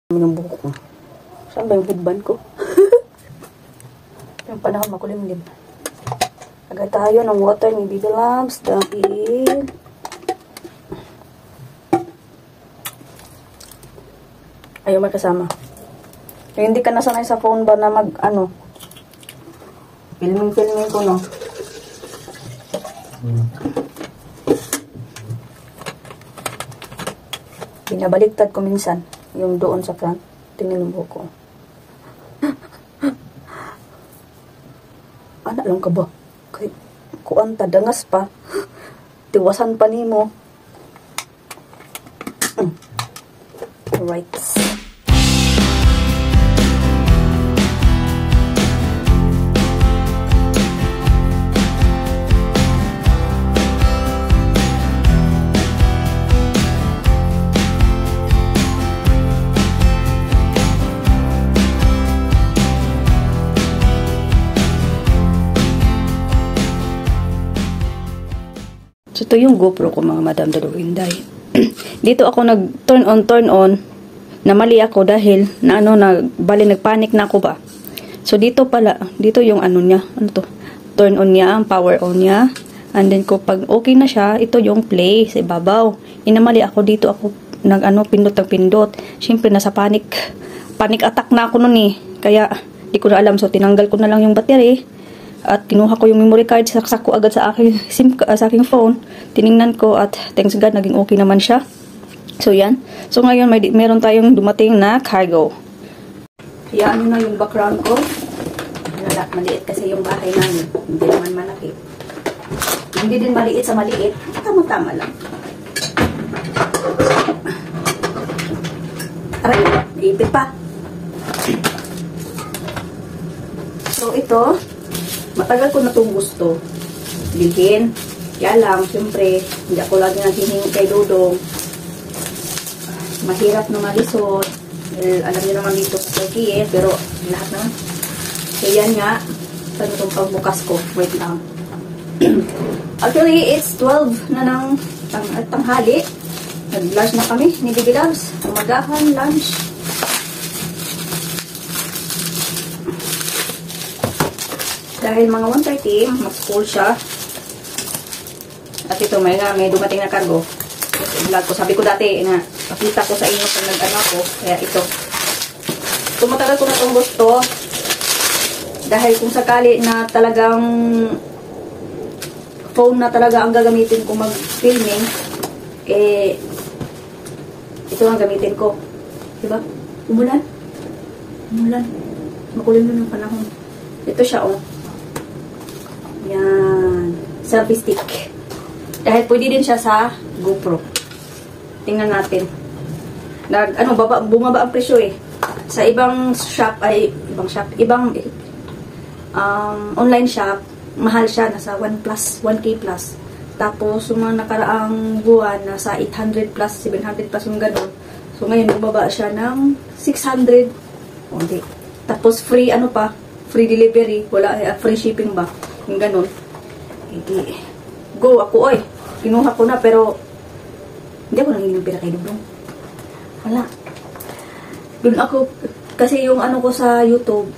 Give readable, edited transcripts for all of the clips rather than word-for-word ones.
Yung buhok ko. Saan ba yung headband ko? Yung panahon makulimlim. Agad tayo ng water ni Baby Loves dahil ayaw may kasama. Kaya hindi ka nasanay sa phone ba na mag filming ko, no? Binabaliktad ko minsan yung doon sa front. Tingnan mo ko. Ano lang ka ba? Kay kuan ta dangas pa. Tiwasan pa nimo. Right. So, ito yung GoPro ko, mga Madam Daluinday. Dito ako nag-turn on, na mali ako dahil bali nagpanic na ako ba. So, dito pala, dito yung niya, turn on niya, ang power on niya. And then, pag okay na siya, ito yung play sa ibabaw. Inamali ako dito, ako pindot. Siyempre, nasa panic attack na ako nun eh. Kaya, di ko na alam. So, tinanggal ko na lang yung battery. At kinuha ko yung memory card, saksak ko agad sa aking phone. Tiningnan ko at thanks God, naging okay naman siya. So, yan. So, ngayon, meron tayong dumating na cargo. Yan na yung background ko. Maliit kasi yung bahay namin. Hindi naman malaki. Hindi din maliit sa maliit. Tama-tama lang. Aray, naipit pa. So, ito, matagal ko na itong gusto bilhin. Kaya lang, siyempre, hindi ako lagi naghihingi kay Dudong. Mahirap na malisod. Alam niyo naman dito sa Turkey pero lahat naman. So, yan nga. Saan itong pagbukas ko? Wait lang. Actually, it's 12 na ng tanghali. Nag-lunch na kami ni Baby Loves. Umagahan, lunch. Dahil mga 1:30, mag-school siya. At ito, may dumating na cargo. Vlog ko. Sabi ko dati na pakita ko sa inyo kung ako. Kaya ito. Tumatagal ko na itong gusto. Dahil kung sakali na talagang phone na talaga ang gagamitin ko mag-filming, ito ang gamitin ko. Diba? Umulan. Makulim na ng panahon. Ito siya, Yan. Selfie stick. Dahil pwede din siya sa GoPro. Tingnan natin. Bumaba ang presyo eh. Sa ibang online shop, mahal siya. Nasa 1K plus. Tapos, yung mga nakaraang buwan, nasa 800 plus, 700 plus yung gano'n. So, ngayon, bumaba siya ng 600. Hindi. Tapos, free free delivery. Wala, free shipping ba? Yung ganun. Go ako, kinuha ko na, pero hindi ako nanginig pera kay Dudong. Wala. Doon ako, kasi yung ko sa YouTube,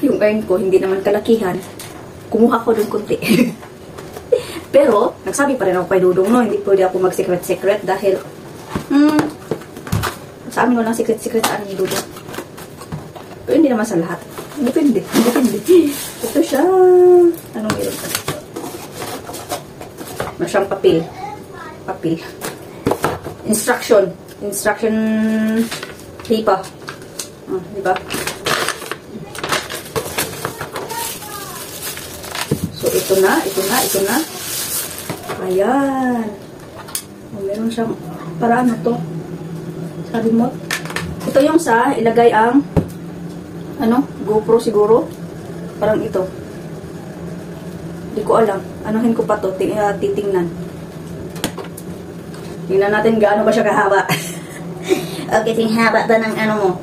yung earn ko, hindi naman kalakihan. Kumuha ko doon konti. Pero, nagsabi pa rin ako kay Dudong, no? Hindi pwede ako mag-secret dahil, sa amin walang secret sa ni Dudong. Pero hindi naman sa lahat. Depende. Ito siya. Anong meron ka? Siyang papel. Instruction paper. Diba? So, ito na. Ayan. Meron siyang, para to? Sabi mo? Ito yung ilagay ang GoPro siguro. Parang ito. Hindi ko alam. Anuhin ko pa to. Titingnan. Tingnan natin gaano ba siya kahaba. Okay, haba ba ng mo?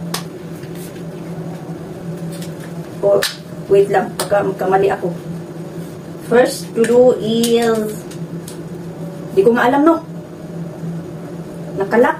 Wait lang. Magkamali ako. First to do is Di ko nga alam, no? Nakalak.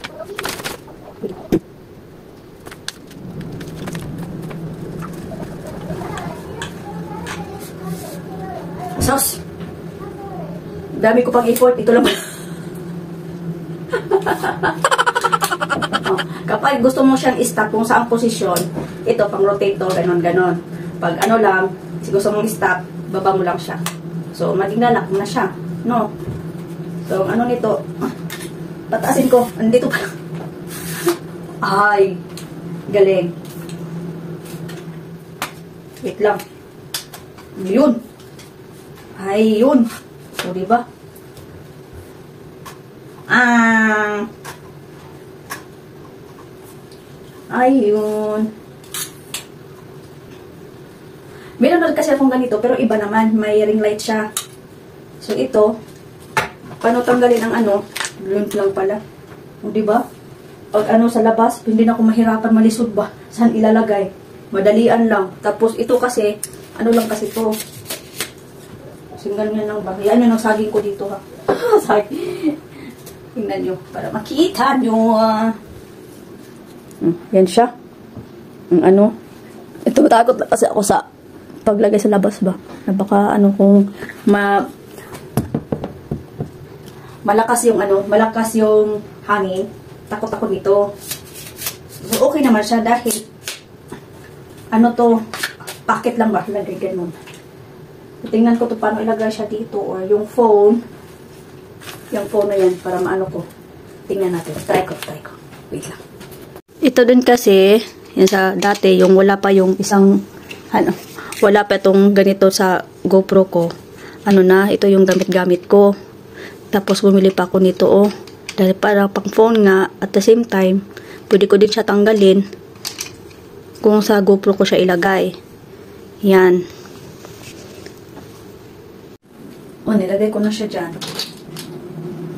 Sos! Dami ko pang effort. Ito lang. Kapag gusto mo siyang i-stop kung saan posisyon, ito, pang rotate to, ganon-ganon. Pag ano lang, gusto mong i-stop, baba mo lang siya. So, matiglalak mo na siya. No? So, ano nito? Pataasin ko. Andito pa. Ay, galing. Wait lang. Yun. Ay, yun. So, diba? Ayun. Meron na kasi akong ganito, pero iba naman. May ring light siya. So, ito, paano tanggalin ang ano? Yun lang pala. O, diba? Pag ano sa labas, hindi na ako mahirapan malisod ba? Saan ilalagay? Madalian lang. Tapos, ito kasi, ano lang kasi to. So, ganyan lang ba? Yan yung saging ko dito, ha? Saging. Tingnan nyo, para makita nyo, yan siya. Ang ano. Ito, takot na kasi ako sa paglagay sa labas ba. Na baka ano kung malakas yung ano, malakas yung hangin. Takot ako dito. So, okay naman siya dahil ano to, packet lang ba? Lagay ganun. So, tingnan ko to paano ilagay siya dito or yung phone. Yung phone na yan para maano ko. Tingnan natin. Try ko. Wait lang. Ito din kasi, yan sa dati, yung wala pa yung isang, ano, wala pa itong ganito sa GoPro ko. Ano na, ito yung gamit-gamit ko. Tapos bumili pa ako nito, oh. Dahil para pang phone nga, at the same time, pwede ko din siya tanggalin kung sa GoPro ko siya ilagay. Yan. O, nilagay ko na siya dyan.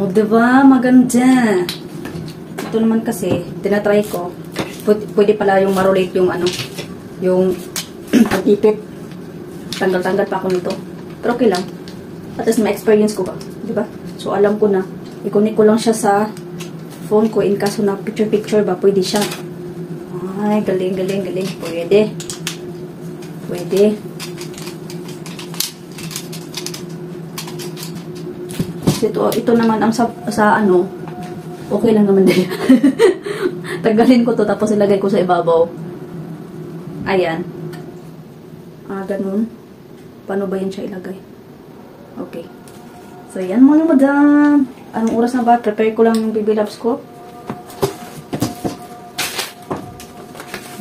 O, diba? Maganda. Ito naman kasi, tinatry ko. Pwede pala yung marolate yung ano, yung pag-ipit. Tanggal-tanggal pa ako nito. Pero okay lang. At least may experience ko ba? Diba? So, alam ko na. I-connect ko lang siya sa phone ko in kaso na picture-picture ba, pwede siya. Ay, galing. Pwede. Ito naman ang sa ano, okay lang naman din. Tagalin ko to tapos ilagay ko sa ibabaw. Ayan. Ganun. Paano ba yan siya ilagay? Okay. So, yan mga madam. Anong oras na ba? Prepare ko lang yung baby labs ko.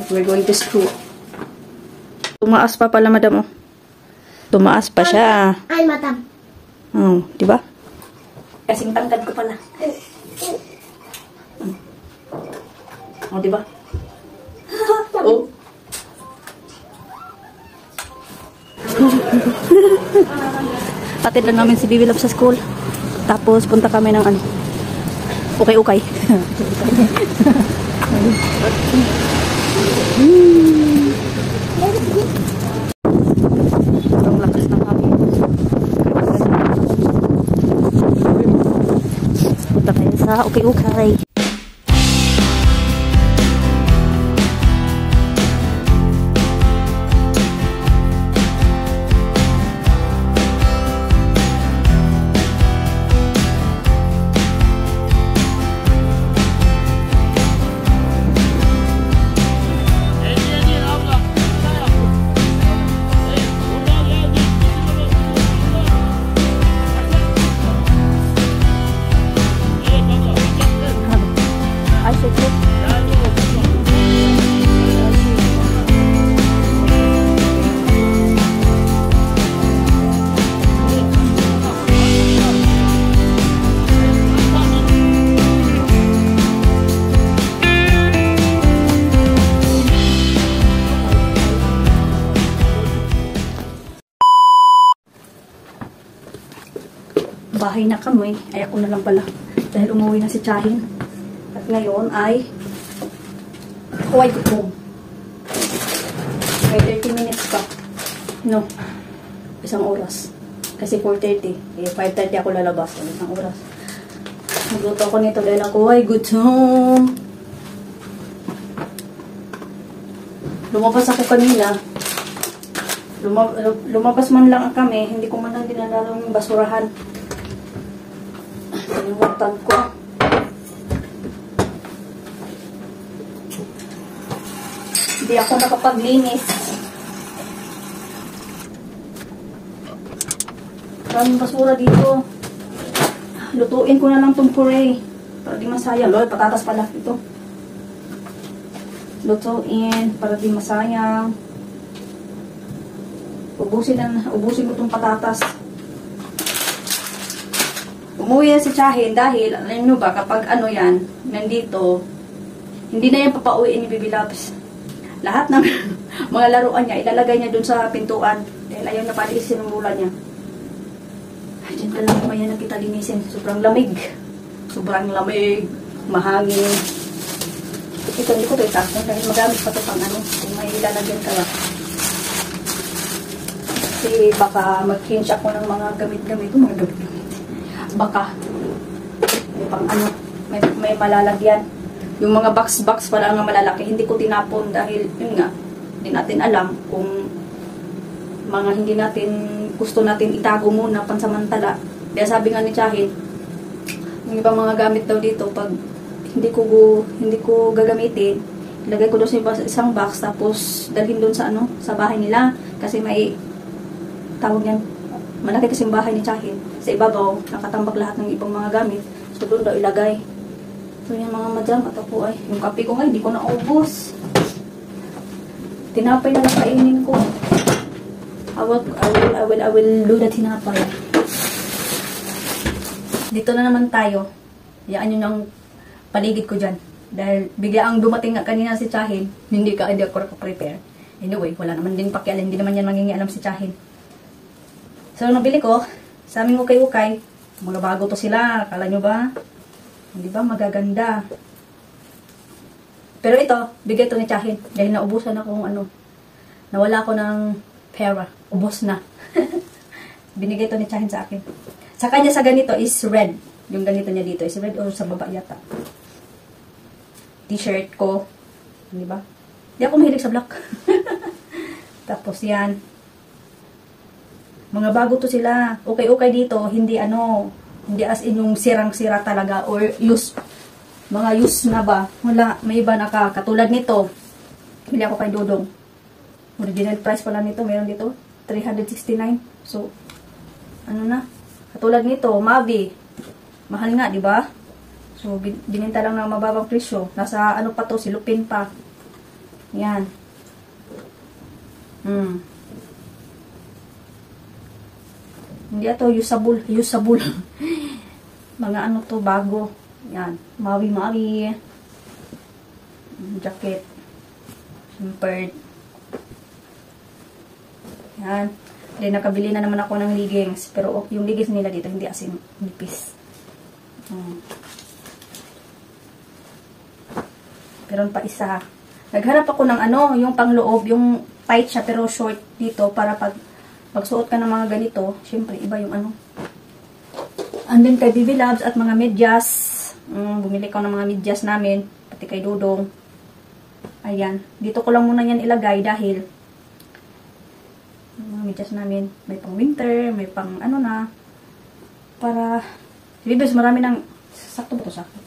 We're going to school. Tumaas pa pala madam, oh. Tumaas pa siya. Ay, madam. Oh, di ba? Kasing tangkad ko pala. Oh, di ba? Oh. Atid lang namin si Bibi Love sa school. Tapos punta kami ng ano. Okay. Ang lakas ng hapon. Punta tayo sa okay. umuwi na kami. Ay, ako na lang pala. Dahil umuwi na si Chahin. At ngayon ay huwag ko. May 30 minutes pa. No. Isang oras. Kasi 4:30. Eh, 5:30 ako lalabas. Isang oras. Magluto ako nito dahil ako ay gutom. Lumabas ako kanina. Lumabas man lang kami. Hindi ko man lang dinadala yung basurahan. Kalimutan ko. Hindi ako nakapaglinis. Maraming basura dito. Lutuin ko na lang itong puree. Para di masayang. Lord, patatas pala ito. Lutuin. Para di masayang. Ubusin ko itong patatas. Umuwi na si Chahin dahil, alam nyo ba, kapag ano yan, nandito, hindi na yan papauwiin ni Bibi Labs. Lahat ng mga laruan niya, ilalagay niya dun sa pintuan. Dahil ayaw na palisin ng mula niya. Ay, dyan ka lang mamaya na kita linisin. Sobrang lamig. Sobrang lamig. Mahangin. Ito, hindi ko ito itakon dahil magamit pa ito pang ano. Kung may ilalagyan ka lang. Kasi baka mag-change ako ng mga gamit-gamit. Mga gamit-gamit. Baka may pang ano, may malalagyan. Yung mga box-box pala nga malalaki, hindi ko tinapon dahil yun nga, hindi natin alam kung mga hindi natin gusto natin itago muna pansamantala. Kaya sabi nga ni Chahin, yung ibang mga gamit daw dito, pag hindi ko gagamitin, ilagay ko doon sa isang box, tapos dalhin doon sa ano, sa bahay nila. Kasi may tawag yan, malaki kasi yung bahay ni Chahin. Sa ibabaw, nakatambak lahat ng ibang mga gamit. So doon daw ilagay. So yung mga madam, at ako ay, yung kape ko nga, hindi ko naubos. Tinapay na lang kainin ko. I will do the tinapay. Dito na naman tayo. Yaan yun ang paligid ko dyan. Dahil bigla ang dumating nga kanina si Chahin, hindi ako nakaprepare. Anyway, wala naman din pakialam. Hindi naman yan mangingialam si Chahin. So, nabili ko, sa aming ukay-ukay, mga bago to sila. Kala nyo ba? Hindi ba? Magaganda. Pero ito, bigay to ni Chahin. Dahil naubusan akong ano, nawala ko ng pera. Ubos na. Binigay to ni Chahin sa akin. Sa kanya sa ganito is red. Yung ganito niya dito is red or sa baba yata. T-shirt ko. Di ba? Hindi ako mahilig sa black. Tapos yan. Mga bago to sila. Okay dito. Hindi ano, hindi as in yung sirang-sira talaga or use. Mga use na ba? Wala. May iba katulad nito. Bili ako kay Dodong. Original price pala nito. Meron dito. 369. So, ano na? Katulad nito. Mavi. Mahal nga, di ba? So, bininta lang ng mababang presyo. Nasa ano pa to? Silupin pa. Yan. Hindi ito. Usable. Mga ano to, bago. Yan. Mavi. Jacket. Simpered. Yan. Then, nakabili na naman ako ng leggings. Pero yung leggings nila dito, hindi asin. Nipis. Pero pa isa. Nagharap ako ng ano, yung pangloob, yung tight siya, pero short dito. Para pag magsuot ka ng mga ganito, syempre, iba yung ano. And then, kay Bibi Labs at mga medyas. Bumili ko ng mga medyas namin. Pati kay Dudong. Ayan. Dito ko lang muna yan ilagay dahil mga medyas namin, may pang winter, may pang ano na, para, bibis, marami ng, sakto ba ito sa akin?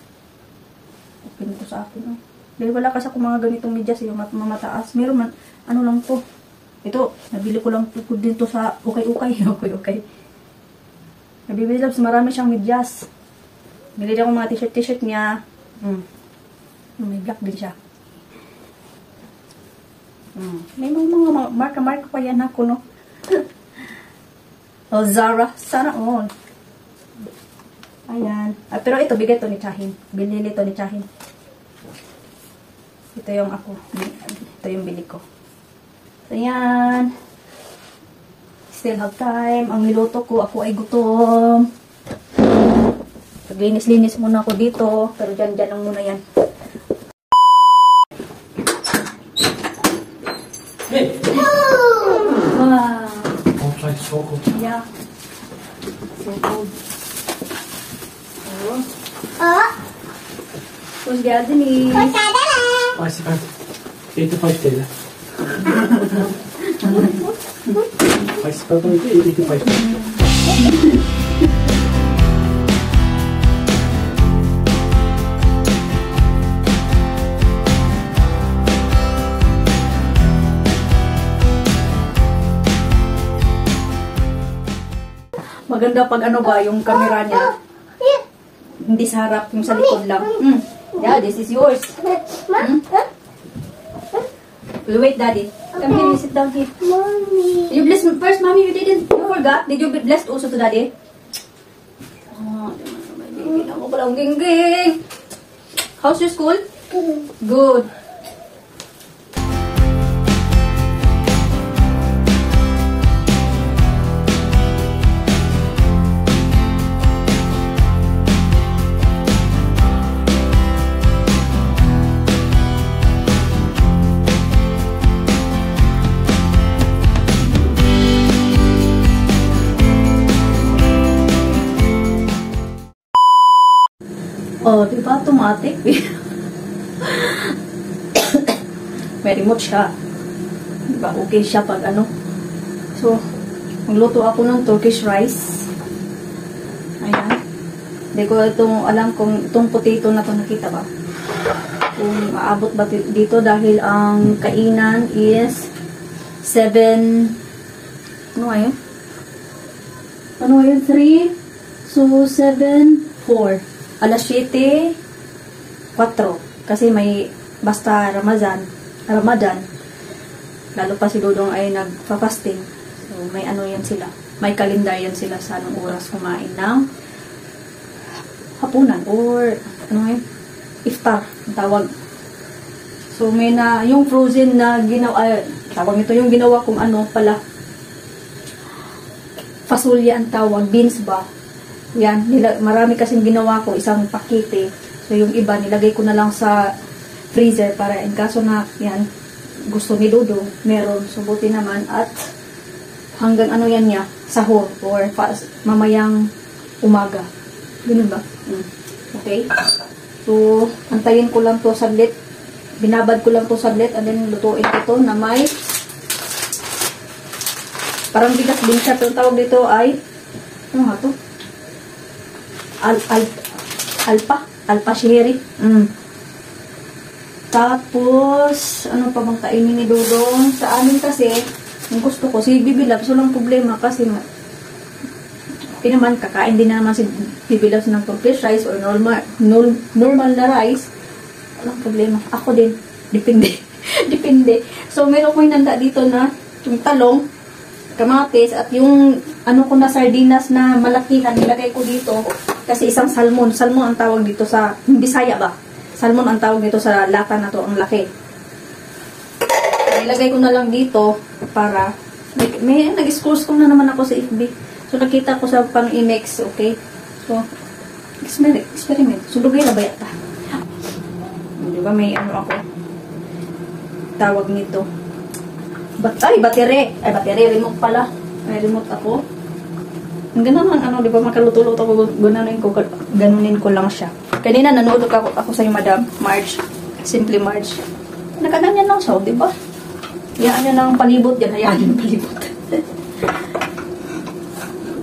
Okay na ito sa akin, oh. Dahil wala kasi ako mga ganitong medyas, yung mamataas, meron man, ano lang to, ito, nabili ko lang dito sa ukay-ukay, nabibili lang, marami siyang medyas, bili ako mga t-shirt niya, may black din siya. May mga marka-marka pa yan ako, no? O, Zara. Sana all. Ayan. Pero ito, bigay to ni Chahin. Binili to ni Chahin. Ito yung ako. Ito yung bili ko. So, ayan. Still have time. Ang niluto ko, ako ay gutom. Maglinis-linis muna ako dito. Pero dyan lang muna yan. Hey! Wow! Outside so cold. Yeah. So cold. Who's gardening? I spent 85 till. I spent only 85. Maganda pag ano ba, yung camera niya. Hindi sa harap, yung sa likod lang. Yeah, this is yours. Wait, Daddy. Come here, you sit down here. Mommy. You bless first, Mommy, you didn't. You forgot. Did you bless also to Daddy? Oh, my baby. Ako palang gingging. How's your school? Good. Oh, di ba? Automatic. May remote siya. Di ba? Okay siya pag ano. So, magluto ako ng Turkish rice. Ayan. Hindi ko alam kung itong potato na to nakita ba. Kung maabot ba dito dahil ang kainan is 7. Ano ngayon? Ano ngayon? 3. So, 7, 4. Alas 7, 4. Kasi may basta Ramadan. Lalo pa si Dodong ay nagpa-fasting. So, may ano yan sila. May kalendar yan sila sa anong oras kumain ng hapunan or ano ngayon? Iftar, ang tawag. So, may na, yung frozen na ginawa, tawag ito yung ginawa kong ano pala. Fasulya ang tawag, beans ba? Yan, marami kasing ginawa ko, isang pakete. So, yung iba, nilagay ko na lang sa freezer para in kaso na, yan, gusto ni Dodo, meron. So, buti naman. At hanggang ano yan niya, sahur or mamayang umaga. Ganun ba? Okay. So, antayin ko lang to saglit. Binabad ko lang to saglit and then lutuin ko to na may parang bigas din siya. Pero tawag dito ay ano nga to? Alpa shiri. Tapos, ano pa bang kainin ni Dodong? Sa amin kasi, yung gusto ko, si Bibilab, so lang problema kasi okay naman, kakain din naman si Bibilab ng Turkish rice or normal na rice. Walang problema. Ako din. Depende. Depende. So, meron ko yung nanda dito na yung talong, kamatis, at yung ano ko na sardinas na malakihan, nilagay ko dito. Kasi isang salmon. Salmon ang tawag dito sa, Bisaya ba? Salmon ang tawag dito sa lata na to, ang laki. Nilagay ko na lang dito para, may nag-scroll na naman ako sa FB. So, nakita ko sa pang-imex, okay? So, experiment. Sulugay na ba yata? Diba may ano ako? Tawag nito. Battery. Ay, battery. Remote pala. May remote ako. Ang ganaman, ano, di ba makaluto-luto ko, ganunin ko lang siya. Kanina nanood ako sa Madam Marge, Simply Marge. Nakaganyan lang siya, di ba? Hayaan niya ng palibot yan, hayaan niya ng palibot.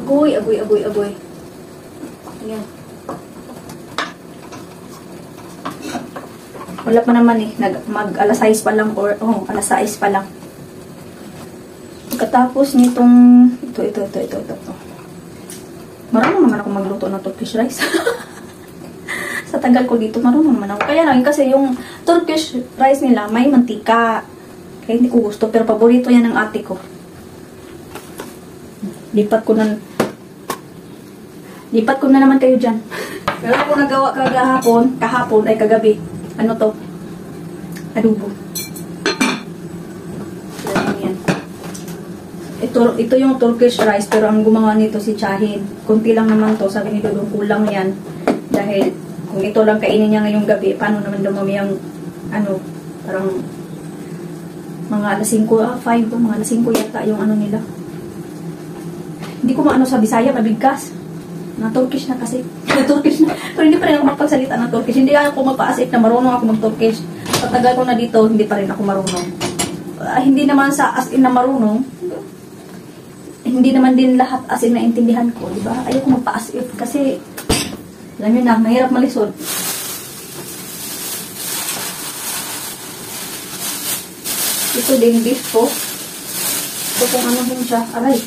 Agoy. Ayan. Wala pa naman eh, mag-alas 6 pa lang, or, alas 6 pa lang. Pagkatapos nitong, ito. Marunong naman ako magluto ng Turkish rice. Sa tagal ko dito, marunong naman ako. Kaya lang, kasi yung Turkish rice nila, may mantika. Kaya hindi ko gusto, pero paborito yan ng ate ko. Lipat ko na naman kayo dyan. Pero ako nagawa kahapon ay kagabi. Ano to? Adobo. Yan. Ito yung Turkish rice, pero ang gumawa nito si Chahin. Kunti lang naman to, sabi ni Dodong, kulang yan. Dahil kung ito lang kainin niya ngayong gabi, paano naman dumami ang ano, parang mga alas 5, 5 po, mga alas 5 yata yung ano nila. Hindi ko maano sa Bisaya, mabigkas. Na Turkish na kasi. Turkish na. Pero hindi pa rin ako magpagsalita ng Turkish. Hindi ako mapa-as if na marunong ako mag-Turkish. Patagal ko na dito, hindi pa rin ako marunong. Hindi naman sa as in na marunong. Hindi naman din lahat as in na intindihan ko, di ba? Ayoko magpa-as if kasi alam niyo na, mahirap malisod. Ito din beef po. Ito kung ano din siya. Aray.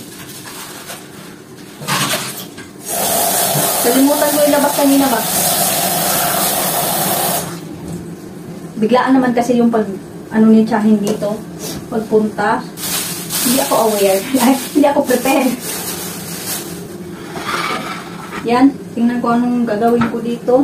Kalimutan ko ilabas kanina ba? Biglaan naman kasi yung pag ano ni Chahin dito. Pagpunta. Hindi ako aware. Hindi ako prepared. Yan. Tingnan ko anong gagawin ko dito.